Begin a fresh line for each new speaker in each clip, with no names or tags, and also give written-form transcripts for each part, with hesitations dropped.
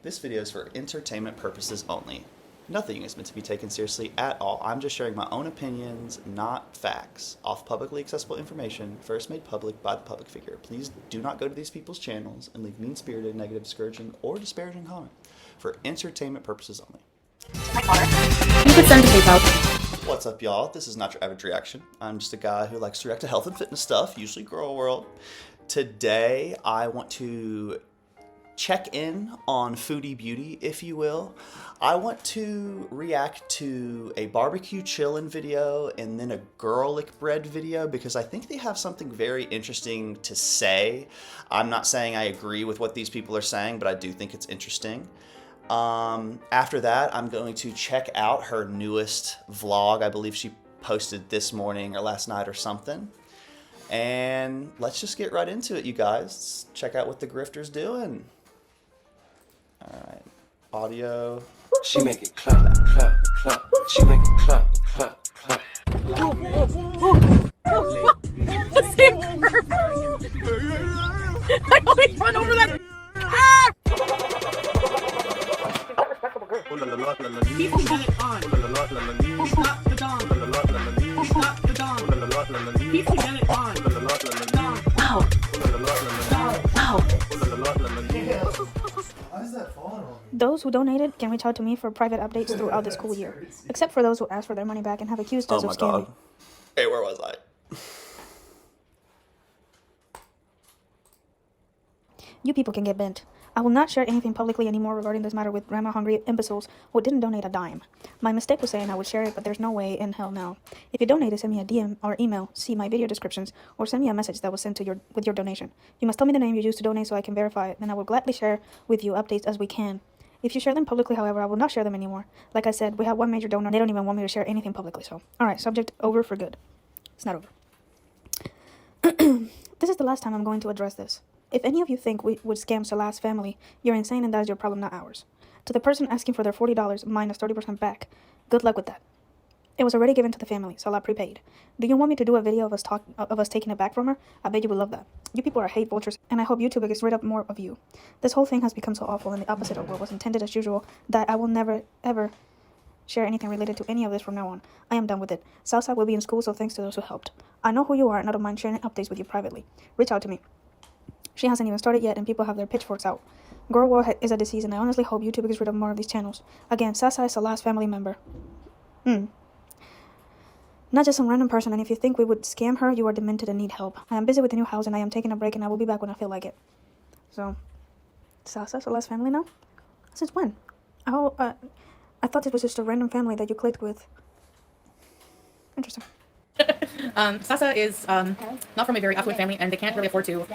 This video is for entertainment purposes only. Nothing is meant to be taken seriously at all. I'm just sharing my own opinions, not facts, off publicly accessible information first made public by the public figure. Please do not go to these people's channels and leave mean-spirited, negative, discouraging, or disparaging comment. For entertainment purposes only.
You could send to PayPal.
What's up, y'all? This is not your average reaction. I'm just a guy who likes to react to health and fitness stuff, usually girl world. Today, I want to check in on Foodie Beauty, if you will. I want to react to a barbecue chillin' video and then a garlic bread video because I think they have something very interesting to say. I'm not saying I agree with what these people are saying, but I do think it's interesting. After that, I'm going to check out her newest vlog. I believe she posted this morning or last night or something. And let's just get right into it, you guys. Let's check out what the grifter's doing. All right, audio.
She make it clap, clap, clap. She make it clap, clap, clap.
The same curve. I always run over that. Ah! People get it on. Stop the dawn. Stop the dawn. People get it on. Wow. Wow.
Why is that falling on me?
Those who donated can reach out to me for private updates throughout the school year, except for those who asked for their money back and have accused us of scamming.
Hey, where was I?
You people can get bent. I will not share anything publicly anymore regarding this matter with grandma-hungry imbeciles who didn't donate a dime. My mistake was saying I would share it, but there's no way in hell now. If you donated, send me a DM or email, see my video descriptions, or send me a message that was sent to with your donation. You must tell me the name you used to donate so I can verify it, then I will gladly share with you updates as we can. If you share them publicly, however, I will not share them anymore. Like I said, we have one major donor. They don't even want me to share anything publicly, so. Alright, subject over for good. It's not over. This is the last time I'm going to address this. If any of you think we would scam Salah's family, you're insane and that is your problem, not ours. To the person asking for their $40 minus 30% back, good luck with that. It was already given to the family, Salah prepaid. Do you want me to do a video of us taking it back from her? I bet you would love that. You people are hate vultures, and I hope YouTube gets rid of more of you. This whole thing has become so awful and the opposite of what was intended as usual that I will never, ever share anything related to any of this from now on. I am done with it. Sasa will be in school, so thanks to those who helped. I know who you are, and I don't mind sharing updates with you privately. Reach out to me. She hasn't even started yet, and people have their pitchforks out. Girl war is a disease, and I honestly hope YouTube gets rid of more of these channels. Again, Sasa is Salah's family member. Not just some random person, and if you think we would scam her, you are demented and need help. I am busy with the new house, and I am taking a break, and I will be back when I feel like it. So, Sasa, Salah's family now? Since when? Oh, I thought this was just a random family that you clicked with. Interesting.
Sasa is not from a very affluent family, and they can't really afford to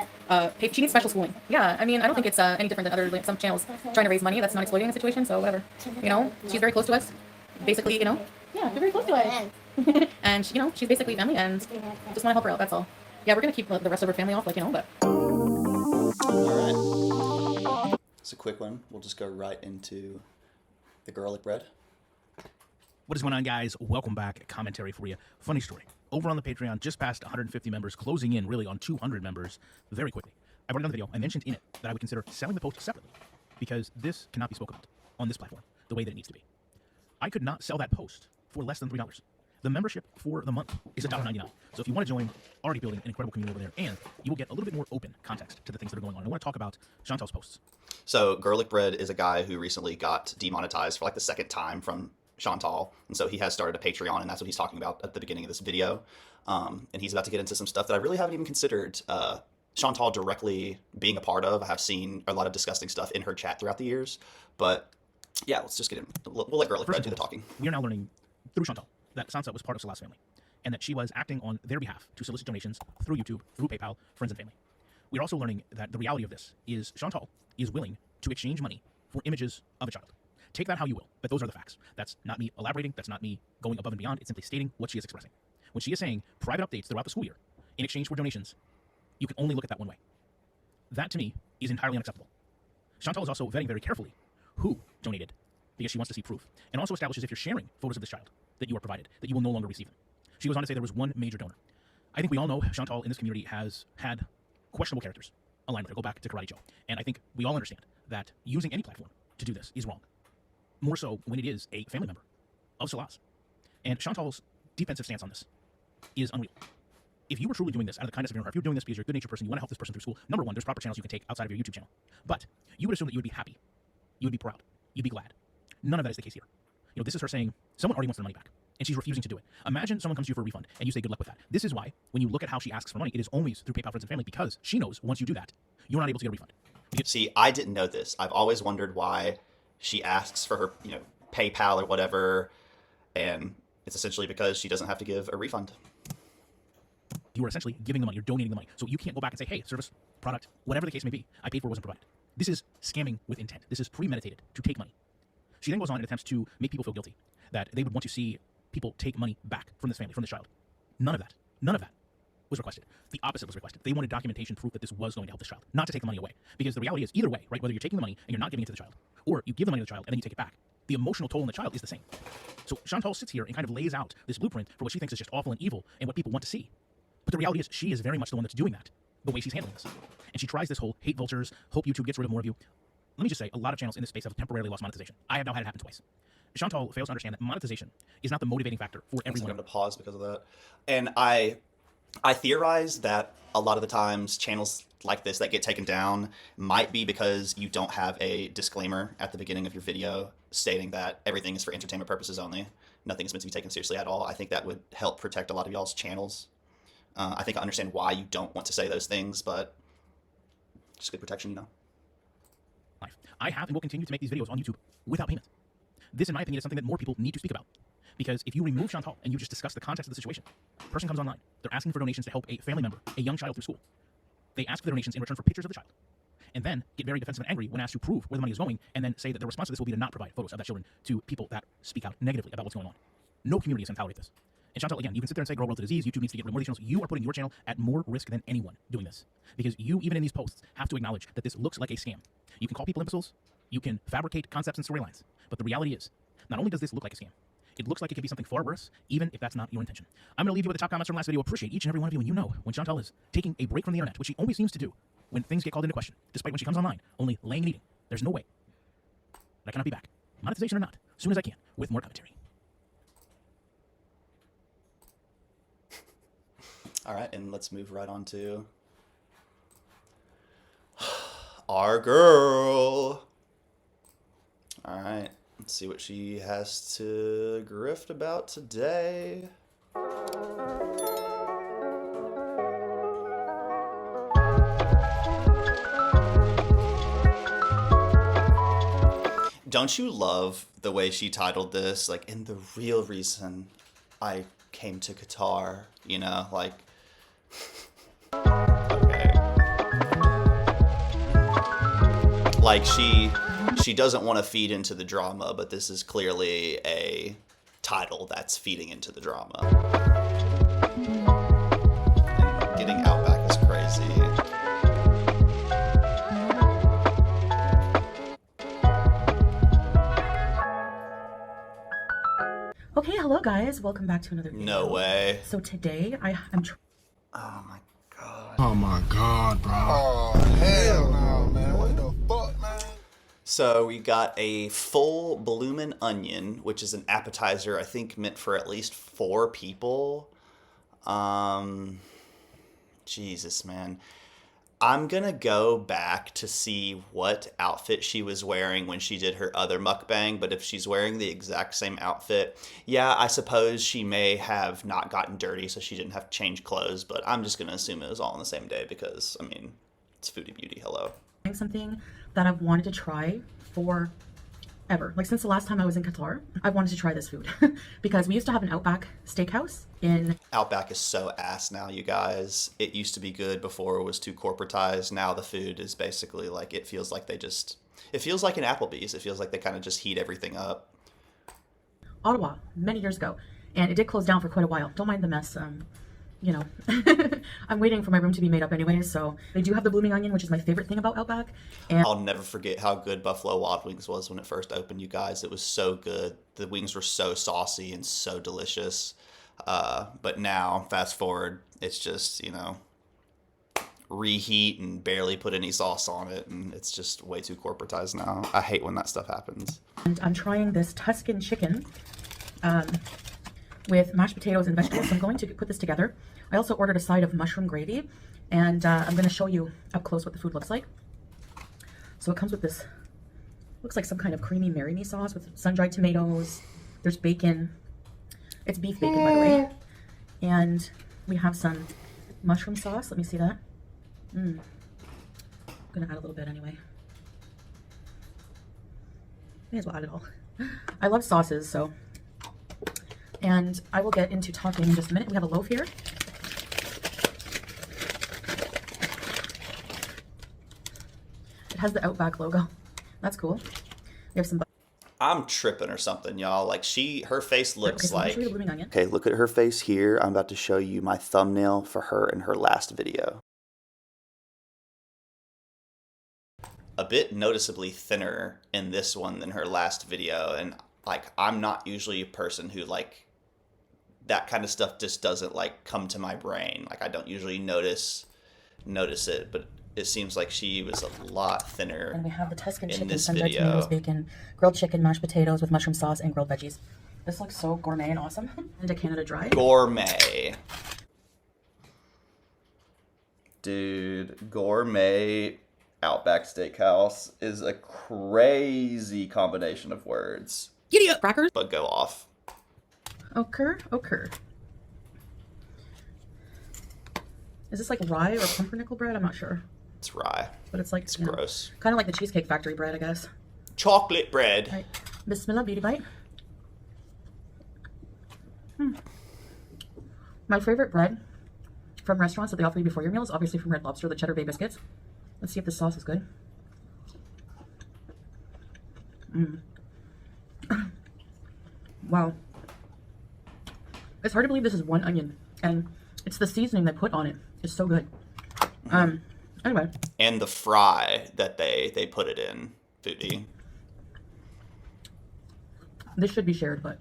pay. She needs special schooling. Yeah, I mean, I don't think it's any different than other some channels trying to raise money. That's not exploiting the situation, so whatever. You know, she's very close to us. Basically, you know, yeah, they're very close to us. And, you know, she's basically family, and just want to help her out, that's all. Yeah, we're going to keep the rest of her family off, like, you know, but...
Alright. It's a quick one. We'll just go right into the garlic bread.
What is going on, guys? Welcome back. Commentary for you. Funny story. Over on the Patreon, just past 150 members, closing in really on 200 members very quickly. I brought it on the video. I mentioned in it that I would consider selling the post separately because this cannot be spoken about on this platform the way that it needs to be. I could not sell that post for less than $3. The membership for the month is $1.99. So if you want to join, already building an incredible community over there, and you will get a little bit more open context to the things that are going on. I want to talk about Chantal's posts.
So garlic bread is a guy who recently got demonetized for like the second time from Chantal, and so he has started a Patreon, and that's what he's talking about at the beginning of this video. And he's about to get into some stuff that I really haven't even considered Chantal directly being a part of. I have seen a lot of disgusting stuff in her chat throughout the years, but yeah, let's just get in. We'll let garlic bread do the talking.
We are now learning through Chantal that Sansa was part of Salah's family, and that she was acting on their behalf to solicit donations through YouTube, through PayPal, friends and family. We are also learning that the reality of this is Chantal is willing to exchange money for images of a child. Take that how you will, but those are the facts. That's not me elaborating. That's not me going above and beyond. It's simply stating what she is expressing. When she is saying private updates throughout the school year in exchange for donations, you can only look at that one way. That, to me, is entirely unacceptable. Chantal is also vetting very carefully who donated because she wants to see proof, and also establishes if you're sharing photos of this child that you are provided, that you will no longer receive them. She goes on to say there was one major donor. I think we all know Chantal in this community has had questionable characters aligned with her. Go back to Karate Joe. And I think we all understand that using any platform to do this is wrong. More so when it is a family member of Salah's. And Chantal's defensive stance on this is unreal. If you were truly doing this out of the kindness of your heart, if you're doing this because you're a good-natured person, you want to help this person through school, number one, there's proper channels you can take outside of your YouTube channel. But you would assume that you would be happy. You would be proud. You'd be glad. None of that is the case here. You know, this is her saying, someone already wants their money back, and she's refusing to do it. Imagine someone comes to you for a refund, and you say good luck with that. This is why, when you look at how she asks for money, it is always through PayPal, friends, and family, because she knows once you do that, you're not able to get a refund.
See, I didn't know this. I've always wondered why she asks for her, PayPal or whatever, and it's essentially because she doesn't have to give a refund.
You are essentially giving the money, you're donating the money. So you can't go back and say, hey, service, product, whatever the case may be, I paid for wasn't provided. This is scamming with intent. This is premeditated to take money. She then goes on and attempts to make people feel guilty, that they would want to see people take money back from this family, from this child. None of that was requested. The opposite was requested. They wanted documentation proof that this was going to help this child, not to take the money away. Because the reality is, either way, right, whether you're taking the money and you're not giving it to the child, or you give the money to the child and then you take it back, the emotional toll on the child is the same. So Chantal sits here and kind of lays out this blueprint for what she thinks is just awful and evil and what people want to see. But the reality is, she is very much the one that's doing that, the way she's handling this. And she tries this whole hate vultures, hope YouTube gets rid of more of you. Let me just say, a lot of channels in this space have temporarily lost monetization. I have now had it happen twice. Chantal fails to understand that monetization is not the motivating factor for everyone.
I'm going to pause because of that. And I theorize that a lot of the times channels like this that get taken down might be because you don't have a disclaimer at the beginning of your video stating that everything is for entertainment purposes only. Nothing is meant to be taken seriously at all. I think that would help protect a lot of y'all's channels. I think I understand why you don't want to say those things, but just good protection,
Life. I have and will continue to make these videos on YouTube without payment. This, in my opinion, is something that more people need to speak about. Because if you remove Chantal and you just discuss the context of the situation, a person comes online, they're asking for donations to help a family member, a young child through school. They ask for the donations in return for pictures of the child. And then get very defensive and angry when asked to prove where the money is going, and then say that the response to this will be to not provide photos of that children to people that speak out negatively about what's going on. No community is going to tolerate this. And Chantal, again, you can sit there and say girl world's a disease, YouTube needs to get rid of more of these channels. You are putting your channel at more risk than anyone doing this. Because you, even in these posts, have to acknowledge that this looks like a scam. You can call people imbeciles, you can fabricate concepts and storylines, but the reality is, not only does this look like a scam, it looks like it could be something far worse, even if that's not your intention. I'm going to leave you with the top comments from last video. Appreciate each and every one of you, and you know when Chantal is taking a break from the internet, which she always seems to do when things get called into question, despite when she comes online, only laying and eating. There's no way that I cannot be back, monetization or not, as soon as I can, with more commentary.
All right, and let's move right on to our girl. All right, let's see what she has to grift about today. Don't you love the way she titled this? Like, and the real reason I came to Qatar, like... Okay. Like, she doesn't want to feed into the drama, but this is clearly a title that's feeding into the drama. And getting Outback is crazy.
Okay, hello guys, welcome back to another video.
No way.
So today I'm
Oh my god.
Oh my god, bro. Oh hell no, man. What the fuck, man?
So we got a full bloomin' onion, which is an appetizer, I think meant for at least 4 people. Jesus, man. I'm gonna go back to see what outfit she was wearing when she did her other mukbang, but if she's wearing the exact same outfit, yeah, I suppose she may have not gotten dirty, so she didn't have to change clothes, but I'm just gonna assume it was all on the same day because, I mean, it's Foodie Beauty, hello.
something that I've wanted to try for ever. Like since the last time I was in Qatar, I've wanted to try this food because we used to have an Outback steakhouse in...
Outback is so ass now, you guys. It used to be good before it was too corporatized. Now the food is basically like, it feels like they just... It feels like an Applebee's. It feels like they kind of just heat everything up.
Ottawa, many years ago. And it did close down for quite a while. Don't mind the mess. You know, I'm waiting for my room to be made up anyways, so they do have the blooming onion, which is my favorite thing about Outback. And
I'll never forget how good Buffalo Wild Wings was when it first opened, you guys. It was so good. The wings were so saucy and so delicious. But now, fast forward, it's just, you know, reheat and barely put any sauce on it, and it's just way too corporatized now. I hate when that stuff happens.
And I'm trying this Tuscan chicken with mashed potatoes and vegetables. So I'm going to put this together. I also ordered a side of mushroom gravy, and I'm going to show you up close what the food looks like. So it comes with this, looks like some kind of creamy marinade sauce with sun-dried tomatoes. There's bacon. It's beef bacon, by the way. And we have some mushroom sauce. Let me see that. I'm going to add a little bit anyway. May as well add it all. I love sauces, so. And I will get into talking in just a minute. We have a loaf here. It has the Outback logo. That's cool. We have some.
I'm tripping or something, y'all. Like her face looks
okay, so
like.
show you the blooming onion.
Okay, look at her face here. I'm about to show you my thumbnail for her in her last video. A bit noticeably thinner in this one than her last video, and like I'm not usually a person who like that kind of stuff just doesn't like come to my brain. Like I don't usually notice it, but it seems like she was a lot thinner.
And we have the Tuscan
in
chicken,
this
sun-dried
video.
tomatoes, bacon, grilled chicken, mashed potatoes with mushroom sauce, and grilled veggies. This looks so gourmet and awesome. And a Canada Dry.
Gourmet. Dude, gourmet Outback Steakhouse is a crazy combination of words.
Giddy up, crackers.
But go off.
Occur. Is this like rye or pumpernickel bread? I'm not sure.
It's rye.
But it's like,
It's gross.
Kind of like the Cheesecake Factory bread, I guess.
Chocolate bread.
Right. Bismillah, beauty bite. My favorite bread from restaurants that they offer you before your meals, obviously from Red Lobster, the Cheddar Bay biscuits. Let's see if the sauce is good. Wow. It's hard to believe this is one onion, and it's the seasoning they put on it. It's so good. Anyway.
And the fry that they put it in, Foodie.
This should be shared, but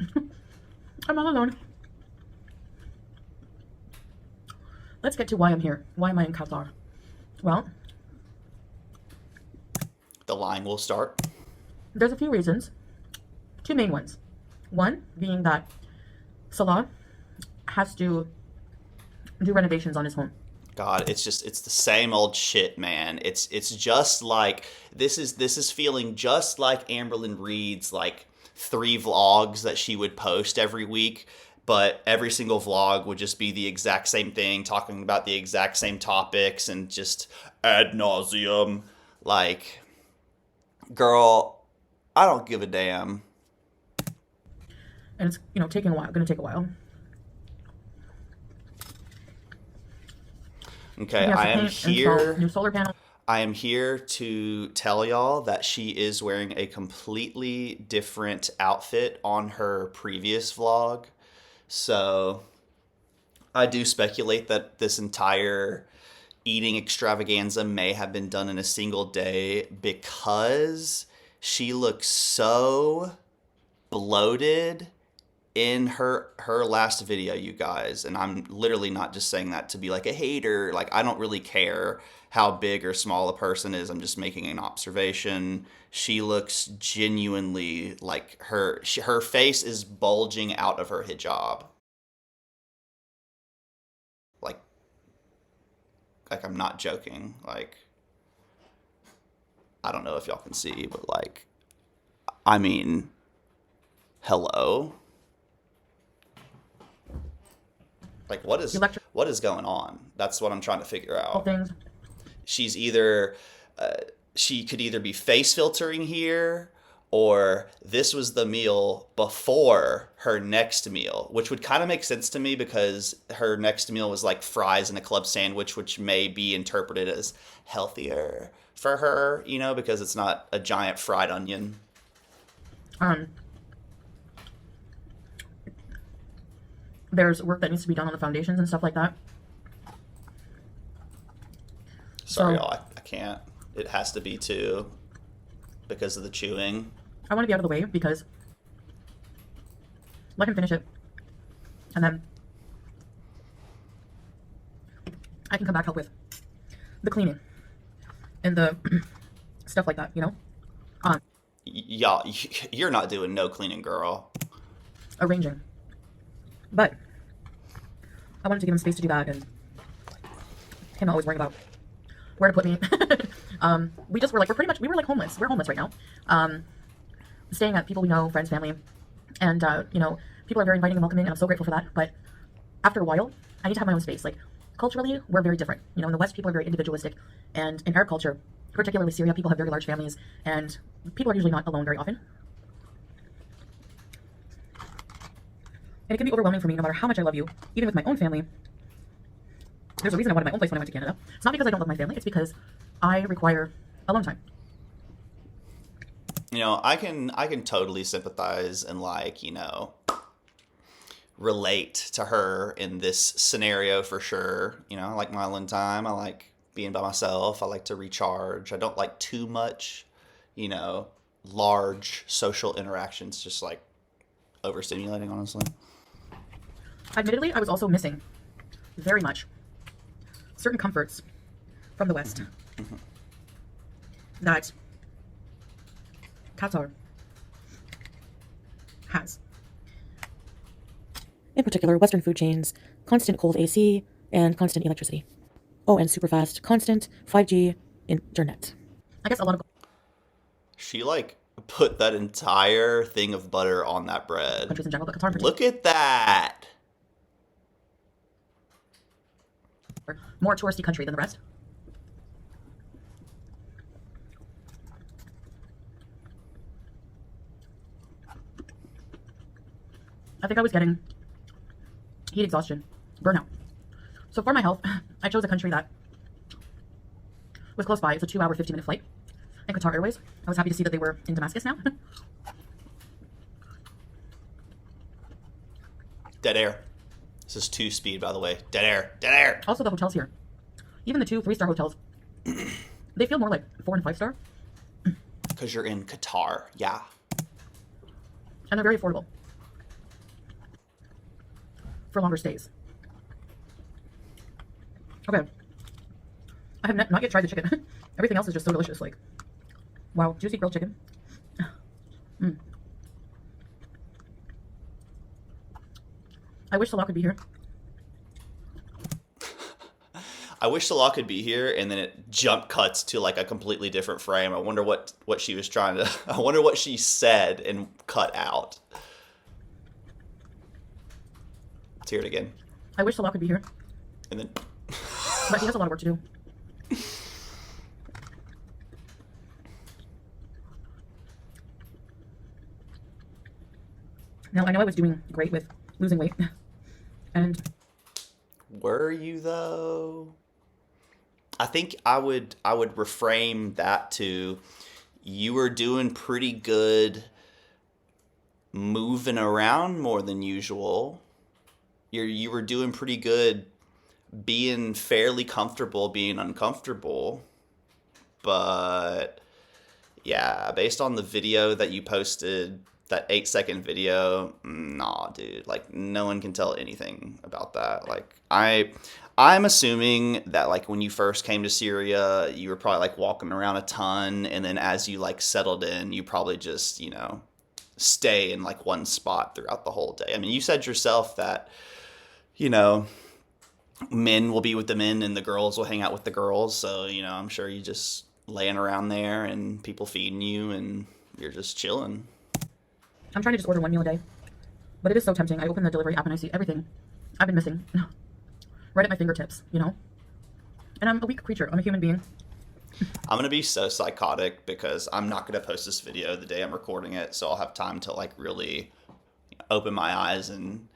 I'm all alone. Let's get to why I'm here. Why am I in Qatar? Well,
The line will start.
there's a few reasons. Two main ones. One being that Salah has to do renovations on his home.
God, it's the same old shit, man. It's just like this is feeling just like Amberlyn Reed's like 3 vlogs that she would post every week, but every single vlog would just be the exact same thing, talking about the exact same topics and just ad nauseum. Like, girl, I don't give a damn.
And it's, taking a while, gonna take a while.
Okay,
He has to
I am
paint, install
here.
new solar panel.
I am here to tell y'all that she is wearing a completely different outfit on her previous vlog. So I do speculate that this entire eating extravaganza may have been done in a single day because she looks so bloated in her last video, you guys. And I'm literally not just saying that to be like a hater. Like, I don't really care how big or small a person is. I'm just making an observation. She looks genuinely like her face is bulging out of her hijab. Like I'm not joking. Like, I don't know if y'all can see, but like, I mean, hello? Like, what is going on? That's what I'm trying to figure out.
Things.
She's either, she could either be face filtering here, or this was the meal before her next meal, which would kind of make sense to me because her next meal was like fries and a club sandwich, which may be interpreted as healthier for her, because it's not a giant fried onion.
There's work that needs to be done on the foundations and stuff like that.
Sorry,
So-
y'all, I can't. It has to be too, because of the chewing.
I want to be out of the way because let him finish it, and then I can come back help with. the cleaning and the stuff like that, you know?
Y'all, you're not doing no cleaning, girl.
Arranging. But I wanted to give him space to do that, and him always worrying about where to put me. We were like homeless. We're homeless right now. Staying at people we know, friends, family, and you know, people are very inviting and welcoming, and I'm so grateful for that. But after a while, I need to have my own space. Like, culturally, we're very different. You know, in the West, people are very individualistic, and in Arab culture, particularly Syria, people have very large families, and people are usually not alone very often. And it can be overwhelming for me, no matter how much I love you, even with my own family. There's a reason I wanted my own place when I went to Canada. It's not because I don't love my family, it's because I require alone time.
You know, I can totally sympathize and, like, you know, relate to her in this scenario for sure. You know, I like my alone time. I like being by myself. I like to recharge. I don't like too much, you know, large social interactions, just like overstimulating, honestly.
Admittedly, I was also missing very much certain comforts from the West that Qatar has. In particular, Western food chains, constant cold AC, and constant electricity. Oh, and super fast, constant 5G internet. I guess a lot of...
She, like, put that entire thing of butter on that bread.
countries in general, but Qatar in particular,
Look at that.
more touristy country than the rest. I think I was getting heat exhaustion, burnout. So for my health, I chose a country that was close by. It's a 2-hour, 50-minute flight. And Qatar Airways. I was happy to see that they were in Damascus now.
Dead air. This is 2-speed, by the way. Dead air. Dead air.
Also, the hotels here, even the 2 3-star hotels, they feel more like 4 and 5-star.
Because you're in Qatar. Yeah.
And they're very affordable for longer stays. Okay. I have not yet tried the chicken. Everything else is just so delicious. Like, wow, juicy grilled chicken. Mm. I wish Salah could be here.
I wish Salah could be here, and then it jump cuts to like a completely different frame. I wonder what she was trying to... I wonder what she said and cut out. Let's hear it again.
I wish Salah could be here,
And then...
but he has a lot of work to do. Now, I know I was doing great with losing weight, and
Were you, though? I think I would reframe that to, you were doing pretty good moving around more than usual. You were doing pretty good being fairly comfortable being uncomfortable. But yeah, based on the video that you posted, that 8-second video, nah, dude, like, no one can tell anything about that. Like, I'm assuming that, like, when you first came to Syria, you were probably like walking around a ton, and then as you like settled in, you probably just, you know, stay in like one spot throughout the whole day. I mean, you said yourself that, you know, men will be with the men and the girls will hang out with the girls. So, you know, I'm sure you just laying around there and people feeding you and you're just chilling.
I'm trying to just order 1 meal a day, but it is so tempting. I open the delivery app and I see everything I've been missing right at my fingertips, you know? And I'm a weak creature. I'm a human being.
I'm going to be so psychotic because I'm not going to post this video the day I'm recording it. So I'll have time to like really open my eyes and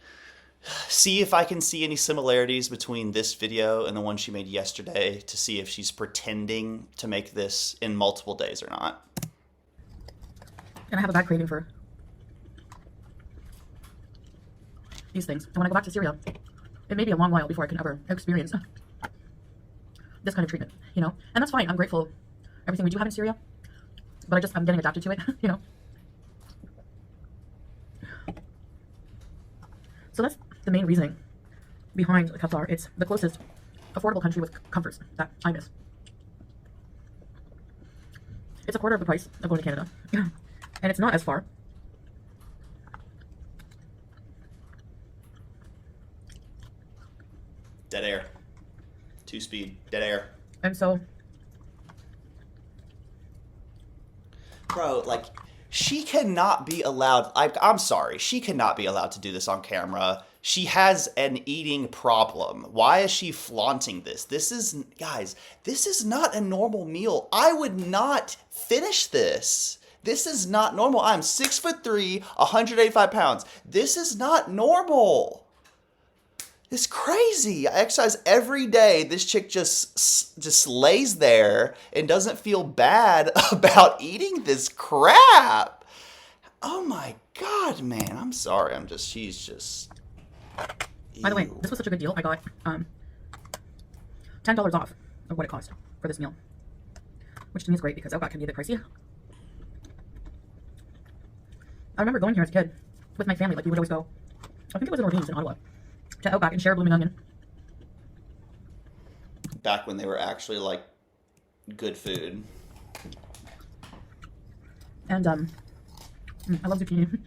see if I can see any similarities between this video and the one she made yesterday, to see if she's pretending to make this in multiple days or not.
And I have a bad craving for these things. And when I go back to Syria, it may be a long while before I can ever experience this kind of treatment, you know? And that's fine. I'm grateful everything we do have in Syria, but I'm getting adapted to it, you know? So that's the main reasoning behind Qatar. It's the closest affordable country with comforts that I miss. It's a quarter of the price of going to Canada. And it's not as far.
Dead air. 2-speed. Dead air.
And so,
Bro, like, she cannot be allowed. I'm sorry. She cannot be allowed to do this on camera. She has an eating problem. Why is she flaunting this? Guys, this is not a normal meal. I would not finish this. This is not normal. I'm 6'3", 185 pounds. This is not normal. It's crazy. I exercise every day. This chick just lays there and doesn't feel bad about eating this crap. Oh my God, man. I'm sorry. She's just...
by the way, this was such a good deal. I got $10 off of what it cost for this meal, which to me is great because Outback can be a bit pricey. I remember going here as a kid with my family. Like, we would always go, I think it was in Orleans in Ottawa, to Outback and share a blooming onion.
Back when they were actually, like, good food.
And I love zucchini.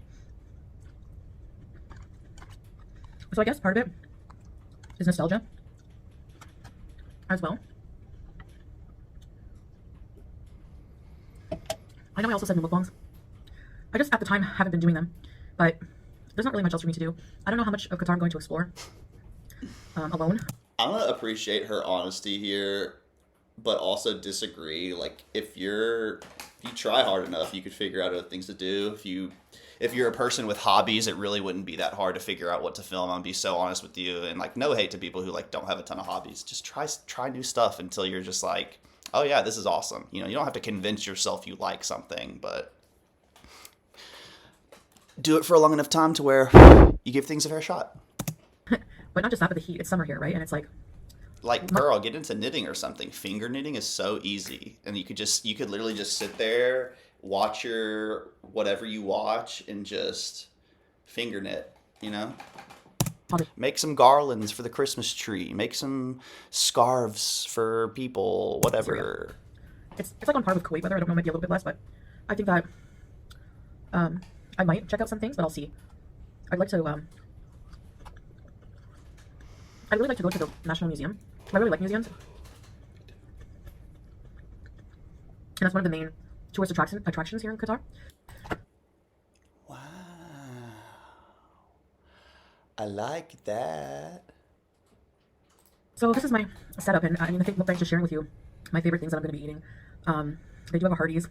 So I guess part of it is nostalgia as well. I know I also said no mukbangs. I just at the time haven't been doing them, but there's not really much else for me to do. I don't know how much of Qatar I'm going to explore alone.
I'm gonna appreciate her honesty here, but also disagree. Like, if you try hard enough, you could figure out other things to do. If you're a person with hobbies, it really wouldn't be that hard to figure out what to film. I'll be so honest with you, and like, no hate to people who like don't have a ton of hobbies. Just try new stuff until you're just like, oh yeah, this is awesome. You know, you don't have to convince yourself you like something, but do it for a long enough time to where you give things a fair shot.
But not just that, but the heat. It's summer here, right? And it's like,
girl, get into knitting or something. Finger knitting is so easy, and you could literally just sit there, watch your whatever you watch, and just finger knit. You know, make some garlands for the Christmas tree. Make some scarves for people. Whatever.
it's like on par with Kuwait weather. I don't know, maybe a little bit less, but I think that I might check out some things, but I'll see. I'd like to I'd really like to go to the National Museum. I really like museums. And that's one of the main tourist attractions here in Qatar.
Wow. I like that.
So this is my setup, and I mean, I think Mukbang's just sharing with you my favorite things that I'm going to be eating. They do have a Hardee's.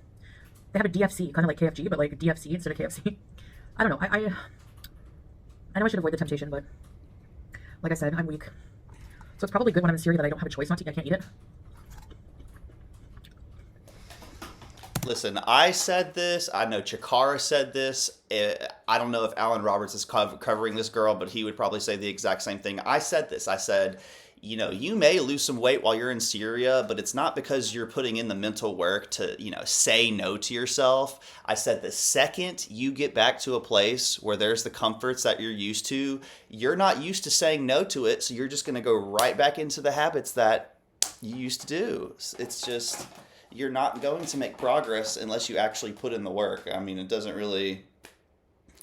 They have a DFC, kind of like KFG, but like a DFC instead of KFC. I don't know. I know I should avoid the temptation, but like I said, I'm weak. So it's probably good when I'm in Syria that I don't have a choice not to. I can't eat it.
Listen, I said this. I know Chikara said this. I don't know if Alan Roberts is covering this girl, but he would probably say the exact same thing. I said this. I said, you know, you may lose some weight while you're in Syria, but it's not because you're putting in the mental work to, you know, say no to yourself. I said the second you get back to a place where there's the comforts that you're used to, you're not used to saying no to it, so you're just going to go right back into the habits that you used to do. It's just, you're not going to make progress unless you actually put in the work. I mean, it doesn't really...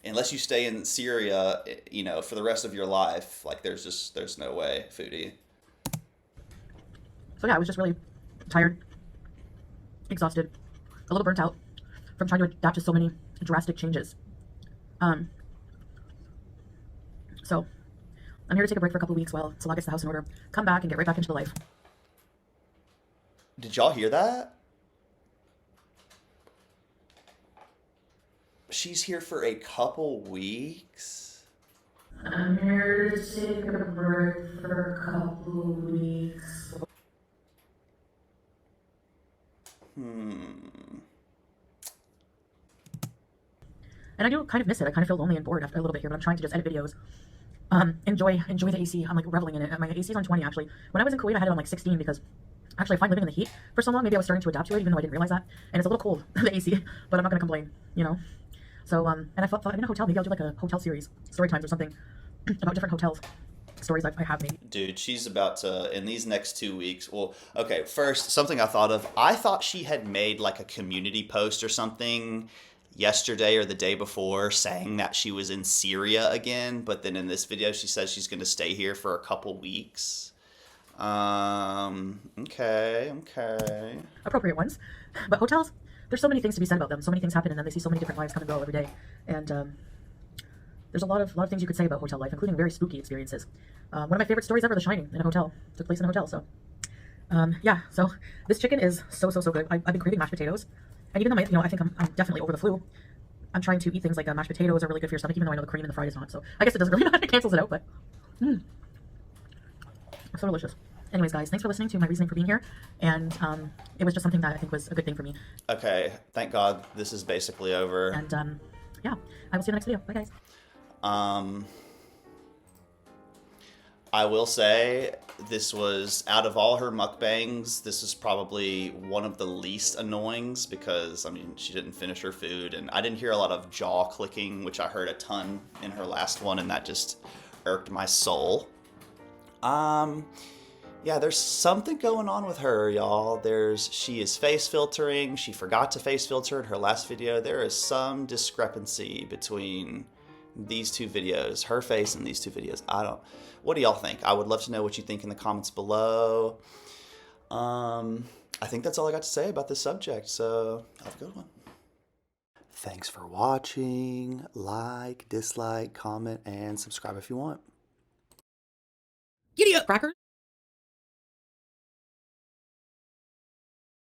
Unless you stay in Syria, you know, for the rest of your life, like, there's no way, Foodie.
So yeah, I was just really tired, exhausted, a little burnt out from trying to adapt to so many drastic changes. So I'm here to take a break for a couple of weeks while Salah gets the house in order, come back and get right back into the life.
Did y'all hear that? She's here for a couple weeks.
I'm here to take a break for a couple of weeks. And I do kind of miss it. I kind of feel lonely and bored after a little bit here, but I'm trying to just edit videos. Enjoy the AC. I'm like reveling in it. My AC is on 20 actually. When I was in Kuwait, I had it on like 16 because actually I find living in the heat for so long, maybe I was starting to adapt to it, even though I didn't realize that. And it's a little cold, the AC, but I'm not going to complain, you know? So, and I thought I'm in a hotel, maybe I'll do like a hotel series, story times or something about different hotels. stories I have made.
Dude, she's about to, in these next 2 weeks. Well, okay, first, something I thought of. I thought she had made like a community post or something yesterday or the day before saying that she was in Syria again. But then in this video, she says she's going to stay here for a couple weeks. Okay.
Appropriate ones. But hotels, there's so many things to be said about them. So many things happen in them. They see so many different lives come and go every day. And there's a lot of things you could say about hotel life, including very spooky experiences. One of my favorite stories ever, The Shining, in a hotel. Took place in a hotel, so. Yeah, so this chicken is so good. I've been craving mashed potatoes. And even though I think I'm definitely over the flu, I'm trying to eat things like mashed potatoes are really good for your stomach, even though I know the cream in the fried is not. So I guess it doesn't really matter. It cancels it out, but it's so delicious. Anyways, guys, thanks for listening to my reasoning for being here. And it was just something that I think was a good thing for me.
Okay, thank God this is basically over.
And yeah, I will see you in the next video. Bye, guys.
I will say this was, out of all her mukbangs, this is probably one of the least annoyings because, I mean, she didn't finish her food and I didn't hear a lot of jaw clicking, which I heard a ton in her last one, and that just irked my soul. Yeah, there's something going on with her, y'all. She is face filtering. She forgot to face filter in her last video. There is some discrepancy between these two videos, her face and these two videos. What do y'all think? I would love to know what you think in the comments below. I think that's all I got to say about this subject, so have a good one. Thanks for watching. Like, dislike, comment, and subscribe if you want.
Giddy up, crackers!